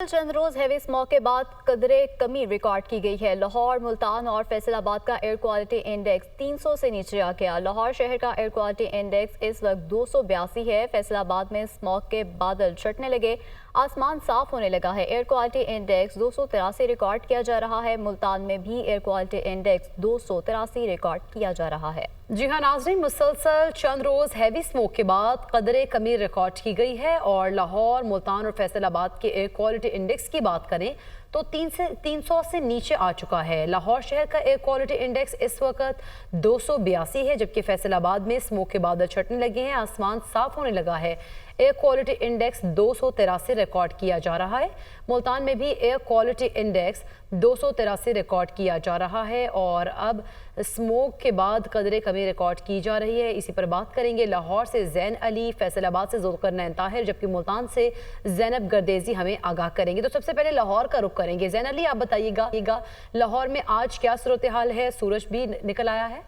चंद रोज heavy smog के बाद कदरे कमी रिकॉर्ड की गई है। लाहौर, मुल्तान और फैसलाबाद का एयर क्वालिटी इंडेक्स 300 से नीचे आ गया। लाहौर शहर का एयर क्वालिटी इंडेक्स इस वक्त 282 है। फैसलाबाद में स्मॉग के बादल छटने लगे, आसमान साफ होने लगा है। एयर क्वालिटी इंडेक्स 283 रिकॉर्ड किया जा रहा है। मुल्तान में भी एयर क्वालिटी इंडेक्स 283 रिकॉर्ड किया जा रहा है। जी हाँ नाज़रीन, मुसलसल चंद रोज़ हैवी स्मोक के बाद कदरे कमी रिकॉर्ड की गई है और लाहौर, मुल्तान और फैसलाबाद के एयर क्वालिटी इंडेक्स की बात करें तो 300 से नीचे आ चुका है। लाहौर शहर का एयर क्वालिटी इंडेक्स इस वक्त 282 है, जबकि फैसलाबाद में स्मोक के बादल छटने लगे हैं, आसमान साफ होने लगा है। एयर क्वालिटी इंडेक्स 283 रिकॉर्ड किया जा रहा है। मुल्तान में भी एयर क्वालिटी इंडेक्स 283 रिकॉर्ड किया जा रहा है और अब स्मोक के बाद कदरे कमी रिकॉर्ड की जा रही है। इसी पर बात करेंगे। लाहौर से जैन अली, फैसलाबाद से जुल्करनैन ताहिर, जबकि मुल्तान से जैनब गर्देजी हमें आगाह करेंगे। तो सबसे पहले लाहौर का रुख करेंगे। जैन अली, आप बताइएगा लाहौर में आज क्या सूरत हाल है? सूरज भी निकल आया है?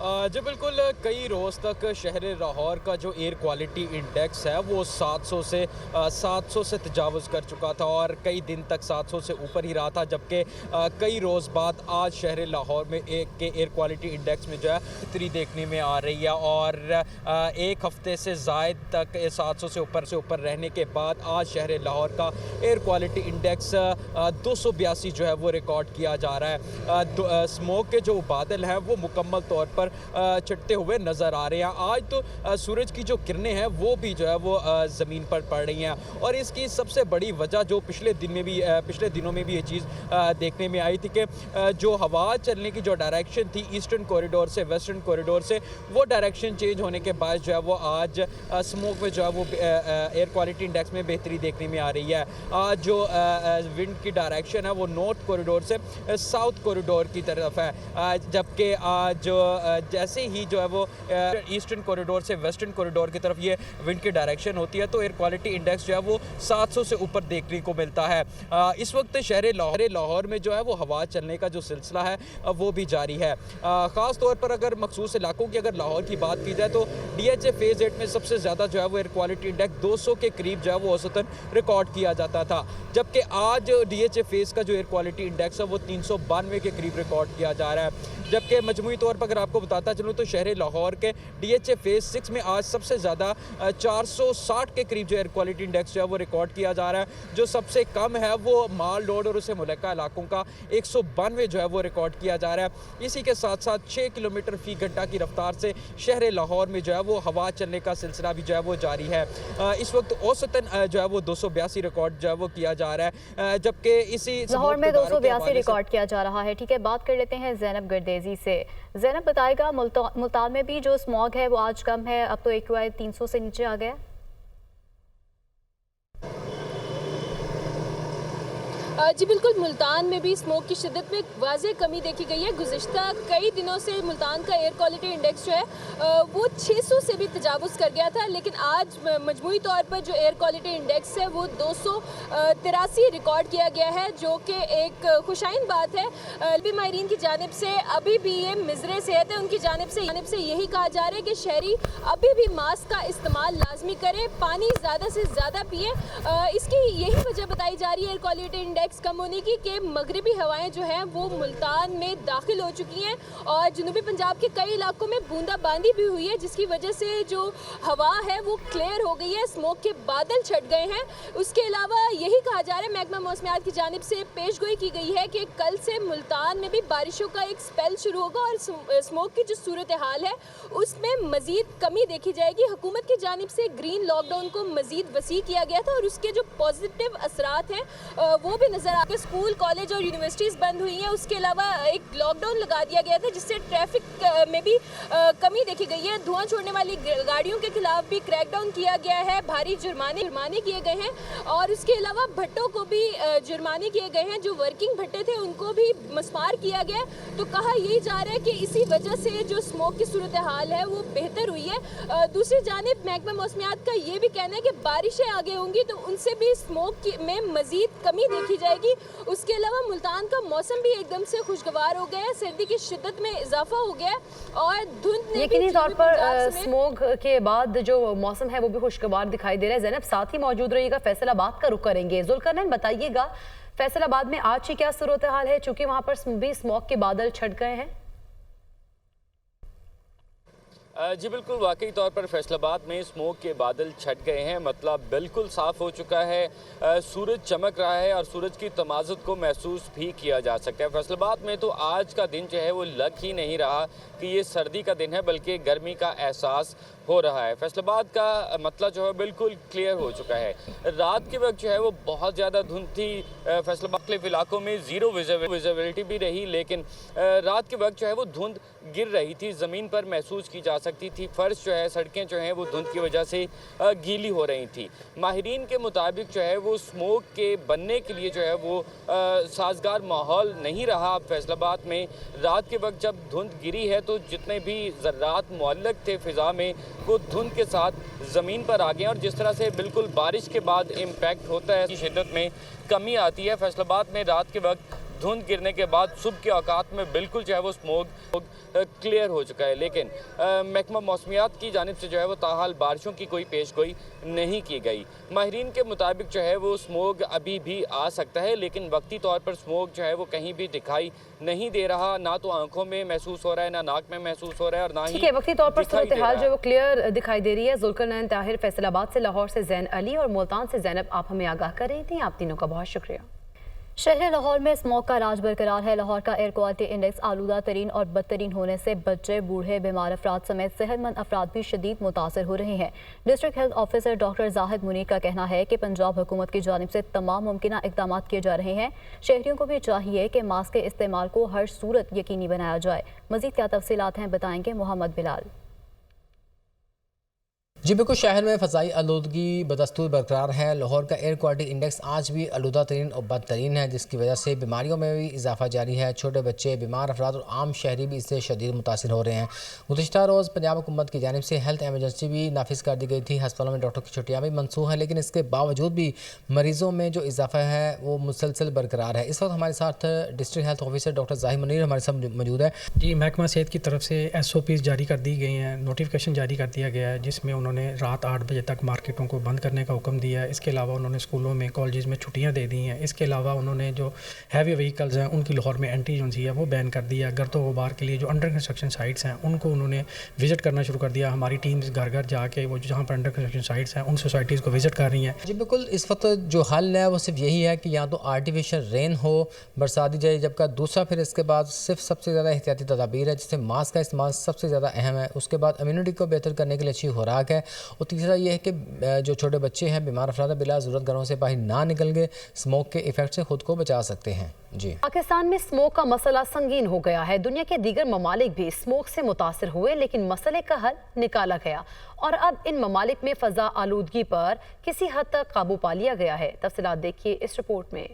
जी बिल्कुल, कई रोज़ तक शहर लाहौर का जो एयर क्वालिटी इंडेक्स है वो 700 से तजावुज़ कर चुका था और कई दिन तक 700 से ऊपर ही रहा था, जबकि कई रोज़ बाद आज शहर लाहौर में के एयर क्वालिटी इंडेक्स में जो है बेहतरी देखने में आ रही है और एक हफ्ते से ज़ायद तक 700 से ऊपर रहने के बाद आज शहर लाहौर का एयर क्वालिटी इंडेक्स 282 जो है वो रिकॉर्ड किया जा रहा है। स्मोक के जो बादल हैं वो मुकम्मल तौर पर छटते हुए नज़र आ रहे हैं। आज तो सूरज की जो किरणें हैं वो भी जो है वो ज़मीन पर पड़ रही हैं और इसकी सबसे बड़ी वजह जो पिछले दिनों में भी ये चीज़ देखने में आई थी कि जो हवा चलने की जो डायरेक्शन थी ईस्टर्न कॉरिडोर से वेस्टर्न कॉरिडोर से, वो डायरेक्शन चेंज होने के बाद जो है वो आज स्मोक में जो है वो एयर क्वालिटी इंडेक्स में बेहतरी देखने में आ रही है। आज जो विंड की डायरेक्शन है वो नॉर्थ कॉरिडोर से साउथ कॉरिडोर की तरफ है, जबकि आज जैसे ही जो है वो ईस्टर्न कॉरिडोर से वेस्टर्न कॉरिडोर की तरफ ये विंड की डायरेक्शन होती है तो एयर क्वालिटी इंडेक्स जो है वो 700 से ऊपर देखने को मिलता है। इस वक्त शहर लाहौर में जो है वो हवा चलने का जो सिलसिला है वो भी जारी है। ख़ास तौर पर अगर मखसूस इलाकों की अगर लाहौर की बात की जाए तो DHA फेज़ 8 में सबसे ज़्यादा जो है वो एयर क्वालिटी इंडेक्स 200 के करीब जो है वो औसतन रिकॉर्ड किया जाता था, जबकि आज DHA फेज़ का जो एयर क्वालिटी इंडेक्स है वो 392 के करीब रिकॉर्ड किया जा रहा है। जबकि मजमूई तौर पर अगर आपको बताता चलूँ तो शहर लाहौर के DHA फेज़ 6 में आज सबसे ज़्यादा 460 के करीब जो एयर क्वालिटी इंडेक्स जो है वो रिकॉर्ड किया जा रहा है। जो सबसे कम है वो माल रोड और उससे मुल्का इलाकों का 192 जो है वो रिकॉर्ड किया जा रहा है। इसी के साथ साथ 6 किलोमीटर फ़ी घंटा की रफ्तार से शहर लाहौर में जो है वो हवा चलने का सिलसिला भी जो है वो जारी है। इस वक्त औसतन जो है वो 282 रिकॉर्ड जो है वो किया जा रहा है, जबकि इसी लाहौर में 282 रिकॉर्ड किया जा रहा है। ठीक है, बात कर लेते हैं जैनब गर्देजी से। जैनब बताएगा, मुल्तान में भी जो स्मॉग है वो आज कम है, अब तो AQI 300 से नीचे आ गया। जी बिल्कुल, मुल्तान में भी स्मोक की शिद्दत में वाज़ेह कमी देखी गई है। गुज़िश्ता कई दिनों से मुल्तान का एयर क्वालिटी इंडेक्स जो है वो 600 से भी तजावुज़ कर गया था, लेकिन आज मजमूई तौर पर जो एयर क्वालिटी इंडेक्स है वो 283 रिकॉर्ड किया गया है, जो कि एक खुशाइन बात है। भी माहिरीन की जानिब से अभी भी ये मिज़रे सेहत है, उनकी जानिब से यही कहा जा रहा है कि शहरी अभी भी मास्क का इस्तेमाल लाजमी करें, पानी ज़्यादा से ज़्यादा पिए। इसकी यही वजह बताई जा रही है एयर क्वालिटी इंडेक्स कम होने की कि मगरिबी हवाएं जो हैं वो मुल्तान में दाखिल हो चुकी हैं और जनूबी पंजाब के कई इलाकों में बूंदाबांदी भी हुई है, जिसकी वजह से जो हवा है वो क्लियर हो गई है, स्मोक के बादल छट गए हैं। उसके अलावा यही कहा जा रहा है, महकमा मौसमियात की जानिब से पेशगोई की गई है कि कल से मुल्तान में भी बारिशों का एक स्पेल शुरू होगा और स्मोक की जो सूरत हाल है उसमें मजीद कमी देखी जाएगी। हुकूमत की जानिब से ग्रीन लॉकडाउन को मजीद वसी किया गया था और उसके जो पॉजिटिव असरात हैं वो भी नज़र आके स्कूल, कॉलेज और यूनिवर्सिटीज़ बंद हुई हैं। उसके अलावा एक लॉकडाउन लगा दिया गया था जिससे ट्रैफिक में भी कमी देखी गई है। धुआं छोड़ने वाली गाड़ियों के खिलाफ भी क्रैकडाउन किया गया है, भारी जुर्माने किए गए हैं और उसके अलावा भट्टों को भी जुर्माने किए गए हैं। जो वर्किंग भट्टे थे उनको भी मस्मार किया गया। तो कहा यही जा रहा है कि इसी वजह से जो स्मोक की सूरत हाल है वो बेहतर हुई है। दूसरी जानिब महकमा मौसमियात का ये भी कहना है कि बारिशें आगे होंगी तो उनसे भी स्मोक में मजीद कमी देखी जाएगी। उसके अलावा मुल्तान का मौसम भी एकदम से खुशगवार हो गया है, सर्दी की शिद्दत में इजाफा हो गया है और धुंध ने यकीनी तौर पर स्मोग के बाद जो मौसम है वो भी खुशगवार दिखाई दे रहा है। ज़ैनब साथ ही मौजूद रहिएगा, फैसलाबाद का रुख करेंगे। जुल्करनैन बताइएगा फैसलाबाद में आज की क्या सूरत हाल है, चूंकि वहां पर भी स्मोग के बादल छट गए हैं। जी बिल्कुल, वाकई तौर पर फैसलाबाद में स्मोक के बादल छट गए हैं, मतलब बिल्कुल साफ़ हो चुका है, सूरज चमक रहा है और सूरज की तमाज़ुत को महसूस भी किया जा सकता है। फैसलाबाद में तो आज का दिन जो है वो लग ही नहीं रहा कि ये सर्दी का दिन है, बल्कि गर्मी का एहसास हो रहा है। फैसलाबाद का मतलब जो है बिल्कुल क्लियर हो चुका है। रात के वक्त जो है वो बहुत ज़्यादा धुंध थी, फैसलाबाद के इलाकों में ज़ीरो विजिबिलिटी भी रही, लेकिन रात के वक्त जो है वो धुंध गिर रही थी, ज़मीन पर महसूस की जा सकती थी। फर्श जो है, सड़कें जो हैं वो धुंध की वजह से गीली हो रही थी। माहिरीन के मुताबिक जो है वो स्मोक के बनने के लिए जो है वो साजगार माहौल नहीं रहा फैसलाबाद में। रात के वक्त जब धुंध गिरी है तो जितने भी ज़र्रात मुअल्लक थे फ़िज़ा में वो धुंध के साथ ज़मीन पर आ गए और जिस तरह से बिल्कुल बारिश के बाद इम्पैक्ट होता है, शिद्दत में कमी आती है। फैसलाबाद में रात के वक्त धुंध गिरने के बाद सुबह के औकात में बिल्कुल जो है वो स्मोक क्लियर हो चुका है, लेकिन महकमा मौसमियात की जानिब से जो है वो ताहाल बारिशों की कोई पेशगोई नहीं की गई। माहिरीन के मुताबिक जो है वो स्मोक अभी भी आ सकता है, लेकिन वक्ती तौर पर स्मोक जो है वो कहीं भी दिखाई नहीं दे रहा, ना तो आंखों में महसूस हो रहा है, ना नाक में महसूस हो रहा है और ना ही वक्ती तौर पर सूरत हाल जो वो क्लियर दिखाई दे रही है। जुल्करनैन ताहिर फैसलाबाद से, लाहौर से ज़ैन अली और मुल्तान से ज़ैनब, आप हमें आगाह कर रही थी। आप तीनों का बहुत शुक्रिया। शहर लाहौर में स्मोक का राज बरकरार है। लाहौर का एयर क्वालिटी इंडेक्स आलूदा तरीन और बदतरीन होने से बच्चे, बूढ़े, बीमार अफराद समेत सेहतमंद अफराद भी शदीद मुतासर हो रहे हैं। District health officer doctor Zahid Munir का कहना है कि पंजाब हुकूमत की जानिब से तमाम मुमकिन इकदाम किए जा रहे हैं। शहरियों को भी चाहिए कि मास्क के इस्तेमाल को हर सूरत यकीनी बनाया जाए। मजीद क्या तफसीलात हैं, बताएंगे मोहम्मद बिलाल। जी बिल्कुल, शहर में फ़ज़ाई आलूदगी बदस्तूर बरकरार है। लाहौर का एयर क्वालिटी इंडेक्स आज भी आलूदा तरीन और बदतरीन है, जिसकी वजह से बीमारियों में भी इजाफा जारी है। छोटे बच्चे, बीमार अफराद और आम शहरी भी इससे शदीद मुतासिर हो रहे हैं। गुज़िश्ता रोज़ पंजाब हुकूमत की जानिब से हेल्थ एमरजेंसी भी नाफिज कर दी गई थी। हस्पतालों में डॉक्टर की छुट्टियाँ भी मनसूख हैं, लेकिन इसके बावजूद भी मरीज़ों में जो इजाफा है वो मुसलसल बरकरार है। इस वक्त हमारे साथ district health officer doctor Zahid Munir हमारे साथ मौजूद है। जी, महकमा सेहत की तरफ से SOPs जारी कर दी गई हैं, नोटिफिकेशन जारी कर दिया गया है, जिसमें उन्होंने रात 8 बजे तक मार्केटों को बंद करने का हुक्म दिया है। इसके अलावा उन्होंने स्कूलों में, कॉलेजेस में छुट्टियां दे दी हैं। इसके अलावा उन्होंने जो हैवी व्हीकल्स हैं उनकी लाहौर में एंट्री जो है वो बैन कर दिया। गर्द गुबार के लिए जो अंडर कंस्ट्रक्शन साइट्स हैं उनको उन्होंने विजिट करना शुरू कर दिया। हमारी टीम्स घर घर जाके वो जहाँ पर अंडर कंस्ट्रक्शन साइट्स हैं उन सोसाइटीज़ को विजिट कर रही हैं। जी बिल्कुल, इस वक्त जो हल है वो सिर्फ यही है कि या तो आर्टिफिशियल रेन हो, बरसात दी जाए, जबकि दूसरा फिर इसके बाद सिर्फ सबसे ज़्यादा एहतियाती तदाबीर है, जिससे मास्क का इस्तेमाल सबसे ज़्यादा अहम है। उसके बाद इम्यूनिटी को बेहतर करने के लिए अच्छी खुराक है, और तीसरा ये है कि जो छोटे बच्चे हैं, बीमार अफराद बिला ज़रूरत घरों से बाहर ना निकल के स्मोक के इफेक्ट से खुद को बचा सकते हैं। जी, पाकिस्तान में स्मोक का मसला संगीन हो गया है। दुनिया के दीगर ममालिक भी स्मोक से मुतासिर हुए, लेकिन मसले का हल निकाला गया और अब इन ममालिक में फ़ज़ा आलूदगी पर किसी हद तक काबू पा लिया गया है। तफसीलात देखिए इस रिपोर्ट में।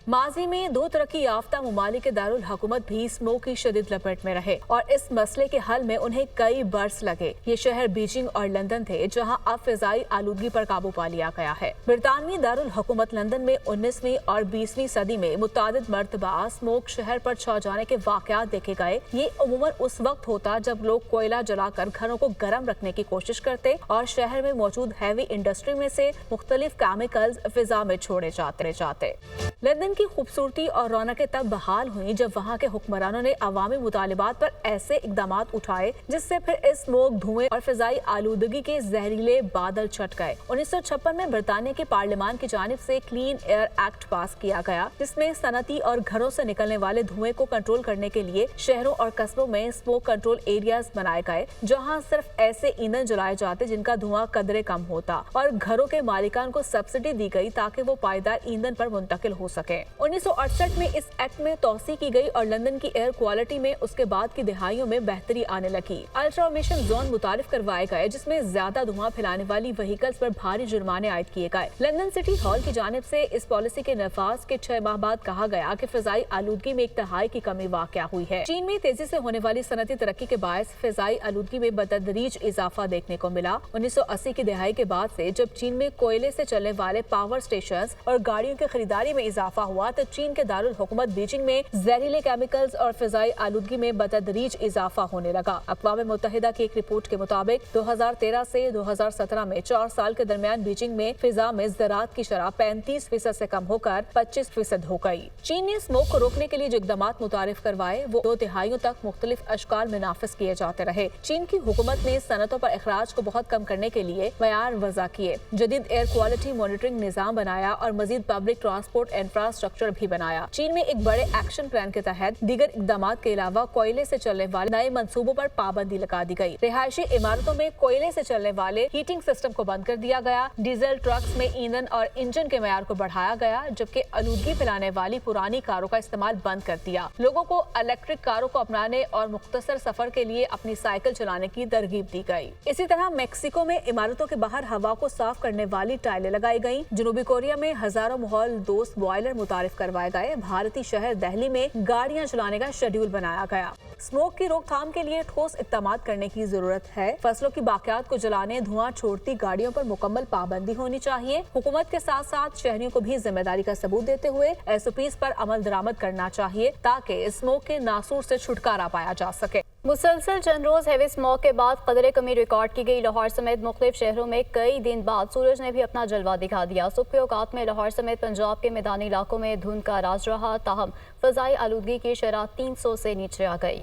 माजी में 2 तरक्की याफ्ता ममालिक के दारुल हुकूमत भी स्मोक की शदीद लपेट में रहे और इस मसले के हल में उन्हें कई बरस लगे। ये शहर बीजिंग और लंदन थे, जहां अब फिजाई आलूदगी पर काबू पा लिया गया है। बरतानवी दारुल हुकूमत लंदन में 19वीं और 20वीं सदी में मुतादिद मरतबा स्मोक शहर पर छा जाने के वाकयात देखे गए। ये अमूमन उस वक्त होता जब लोग कोयला जलाकर घरों को गर्म रखने की कोशिश करते और शहर में मौजूद हैवी इंडस्ट्री में से मुख्तलिफ केमिकल्स फिजा में छोड़े जाते। लंदन की खूबसूरती और रौनकें तब बहाल हुई जब वहाँ के हुक्मरानों ने अवामी मुतालिबात पर ऐसे इकदाम उठाए जिससे फिर स्मोक, धुएं और फिजाई आलूदगी के जहरीले बादल छट गए। 1956 में बरतानिया के पार्लियामान की जानिब से क्लीन एयर एक्ट पास किया गया, जिसमें सनती और घरों से निकलने वाले धुएं को कंट्रोल करने के लिए शहरों और कस्बों में स्मोक कंट्रोल एरियाज बनाए गए, जहाँ सिर्फ ऐसे ईंधन जलाए जाते जिनका धुआं कदरे कम होता और घरों के मालिकान को सब्सिडी दी गई ताकि वो पायदार ईंधन पर मुंतकिल हो सके। हैं। 1968 में इस एक्ट में तौसी की गई और लंदन की एयर क्वालिटी में उसके बाद की दिहाइयों में बेहतरी आने लगी। अल्ट्रा इमिशन जोन मुतारिफ करवाए गए जिसमें ज्यादा धुआं फैलाने वाली व्हीकल्स पर भारी जुर्माने आयद किए गए। लंदन सिटी हॉल की जानिब से इस पॉलिसी के नफाज के 6 माह बाद कहा गया कि फिजाई आलूदगी में 1/3 की कमी वाक़या हुई है। चीन में तेजी से होने वाली सनती तरक्की के बायस फिजाई आलूदगी में बतदरीज इजाफा देखने को मिला। 1980 की दिहाई के बाद से जब चीन में कोयले से चलने वाले पावर स्टेशन और गाड़ियों की खरीदारी में इजाफा हुआ तो चीन के दारुल हुकूमत बीजिंग में जहरीले केमिकल्स और फिजाई आलूदगी में बतदरीज इजाफा होने लगा। अक़वाम मुत्तहिदा की एक रिपोर्ट के मुताबिक 2013 से 2017 में 4 साल के दरमियान बीजिंग में फिजा में ज़राअत की शरह 35% से कम होकर 25% हो गई। चीन ने स्मोक को रोकने के लिए जो इक़दामात मुतारिफ करवाए वो 2 तिहाइयों तक मुख्तलिफ अशकाल में नाफिज किए जाते रहे। चीन की हुकूमत ने सनतों पर अखराज को बहुत कम करने के लिए मयार वज़ा किए, जदीद एयर क्वालिटी मॉनिटरिंग निज़ाम बनाया और मजीद पब्लिक ट्रांसपोर्ट इंफ्रास्ट्रक्चर भी बनाया। चीन में एक बड़े एक्शन प्लान के तहत दीगर इक़दामात के अलावा कोयले से चलने वाले नए मंसूबों पर पाबंदी लगा दी गई। रिहायशी इमारतों में कोयले से चलने वाले हीटिंग सिस्टम को बंद कर दिया गया। डीजल ट्रक्स में ईंधन और इंजन के मयार को बढ़ाया गया, जबकि आलूदगी फैलाने वाली पुरानी कारों का इस्तेमाल बंद कर दिया। लोगों को इलेक्ट्रिक कारों को अपनाने और मुख्तसर सफर के लिए अपनी साइकिल चलाने की तरगीब दी गई। इसी तरह मेक्सिको में इमारतों के बाहर हवा को साफ करने वाली टाइलें लगाई गयी। जनूबी कोरिया में हजारों माहौल दोस्त बॉयलर मुतारिफ करवाए गए। भारतीय शहर दिल्ली में गाड़ियां चलाने का शेड्यूल बनाया गया। स्मोक की रोकथाम के लिए ठोस इक़दाम करने की जरूरत है। फसलों की बाकियात को जलाने, धुआं छोड़ती गाड़ियों पर मुकम्मल पाबंदी होनी चाहिए। हुकूमत के साथ साथ शहरियों को भी जिम्मेदारी का सबूत देते हुए SOPs पर अमल दरामद करना चाहिए ताकि स्मोक के नासूर से छुटकारा पाया जा सके। मुसलसल चंद रोज हैवी स्मॉग के बाद कदरे कमी रिकॉर्ड की गई। लाहौर समेत मुख्तलिफ शहरों में कई दिन बाद सूरज ने भी अपना जलवा दिखा दिया। सुबह के औकात में लाहौर समेत पंजाब के मैदानी इलाकों में धुंध का राज रहा, ताहम फ़ज़ाई आलूदगी की शरह 300 से नीचे आ गई।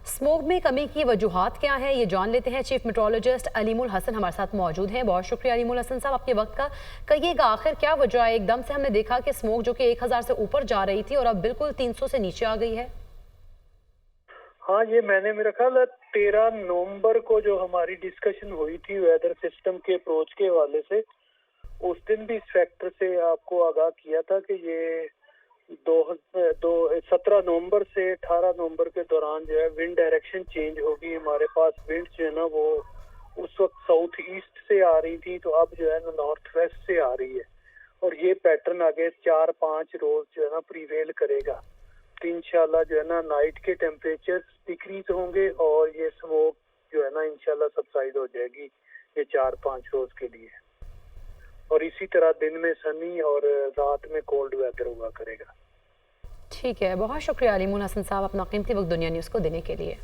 स्मोक में कमी की वजूहात क्या है, ये जान लेते हैं। चीफ मेट्रोलॉजिस्ट अलीमुल हसन हमारे साथ मौजूद हैं। बहुत शुक्रिया अलीमुल हसन साहब आपके वक्त का। कहिएगा आखिर क्या वजह है, एकदम से हमने देखा कि स्मोक जो कि 1000 से ऊपर जा रही थी और अब बिल्कुल 300 से नीचे आ गई है। हाँ, ये मैंने मेरा ख्याल है 13 नवंबर को जो हमारी डिस्कशन हुई थी वेदर सिस्टम के अप्रोच के हवाले से, उस दिन भी इस फैक्टर से आपको आगाह किया था कि ये 17 नवंबर से 18 नवंबर के दौरान जो है विंड डायरेक्शन चेंज होगी। हमारे पास विंड जो है ना वो उस वक्त साउथ ईस्ट से आ रही थी, तो अब जो है ना नॉर्थ वेस्ट से आ रही है और ये पैटर्न आगे 4-5 रोज जो है ना प्रीवेल करेगा। तो इंशाल्लाह जो है ना नाइट के टेम्परेचर डिक्रीज होंगे और ये स्मोक जो है ना इंशाल्लाह सबसाइड हो जाएगी ये 4-5 रोज के लिए, और इसी तरह दिन में सनी और रात में कोल्ड वेदर हुआ करेगा। ठीक है, बहुत शुक्रिया अलीमुल हसन साहब अपना कीमती वक्त दुनिया न्यूज़ को देने के लिए।